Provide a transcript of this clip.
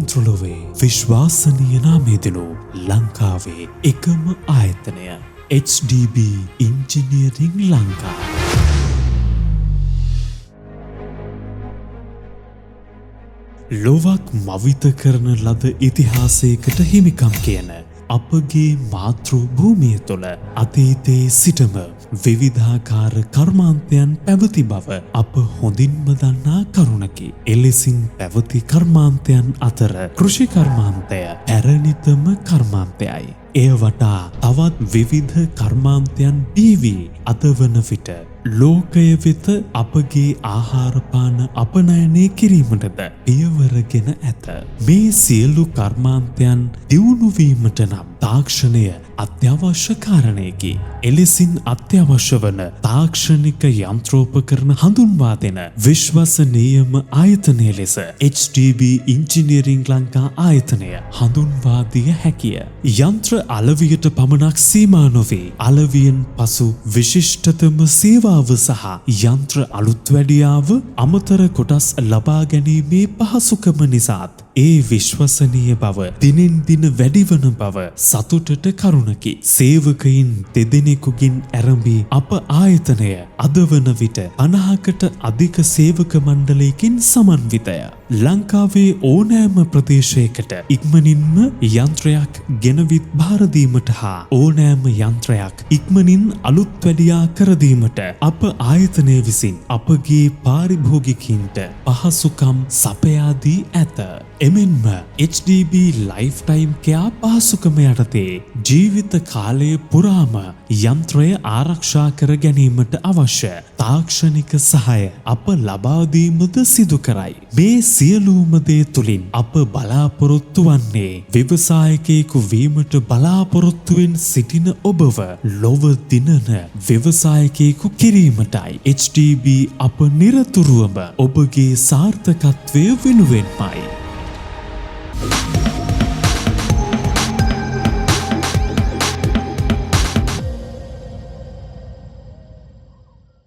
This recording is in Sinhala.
යන්ත්‍රලොවේ විශ්වාසනීය නාමය දෙනු ලංකාවේ එකම ආයතනය HDB Engineering ලංකා. ලොවක් මවිත කරන ලද ඉතිහාසයකට හිමිකම් කියන අපගේ මාතෘ භූමිය තුළ අතීතයේ සිටම විවිධාකාර කර්මාන්තයන් පැවති බව අප හොඳින්ම දන්නා කරුණකි. එලෙසින් පැවති කර්මාන්තයන් අතර කෘෂි කර්මාන්තය පැරණිතම කර්මාන්තයයි. එය වටා තවත් විවිධ කර්මාන්තයන් බිහි අද වන විට ලෝකය වෙත අපගේ ආහාරපාන අපනයනය කිරීමටද පියවරගෙන ඇත. මේ සියලු කර්මාන්තයන් දියුණු වීමට නම් තාක්ෂණය අත්‍යවශ්‍ය කාරණයකි. එලෙසින් අත්‍යවශ්‍ය වන තාක්ෂණික යන්ත්‍රෝපකරණ හඳුන්වා දෙන විශ්වසනීයම ආයතනය ලෙස HDB Engineering ලංකා ආයතනය හඳුන්වා දිය හැකිය. යන්ත්‍ර අලවියට පමණක් සීමා නොවේ. අලවියෙන් පසු විශිෂ්ටතම සේවාව සහ යන්ත්‍ර අලුත් වැඩියාව අමතර කොටස් ලබා ගැනීමේ පහසුකම නිසාත් ඒ විශ්වසනීය බව දිනෙන් දින වැඩිවන බව සතුටට කරුණකි. සේවකයින් දෙදෙනෙකුගින් ඇරඹී අප ආයතනය අද වන විට 50කට අධික සේවක මණ්ඩලයකින් සමන්විතය. ලංකාවේ ඕනෑම ප්‍රදේශයකට ඉක්මනින්ම යන්ත්‍රයක් ගෙනවිත් භාර දීමට හා ඕනෑම යන්ත්‍රයක් ඉක්මනින් අලුත් වැඩියා කර දීමට අප ආයතනය විසින් අපගේ පාරිභෝගිකයින්ට පහසුකම් සපයා දී ඇත. එමෙන්ම HDB Lifetime Care පහසුකම යටතේ ජීවිත කාලය පුරාම යන්ත්‍රය ආරක්ෂා කර ගැනීමට අවශ්‍ය තාක්ෂණික සහාය අප ලබා දීමද සිදු කරයි. මේ සියලුම දේ තුලින් අප බලාපොරොත්තු වන්නේ ව්‍යවසායකයෙකු වීමට බලාපොරොත්තුවෙන් සිටින ඔබව ලොව දිනන ව්‍යවසායකයෙකු කිරීමටයි. HDB අප නිරතුරුවම ඔබගේ සාර්ථකත්වය වෙනුවෙන්මයි.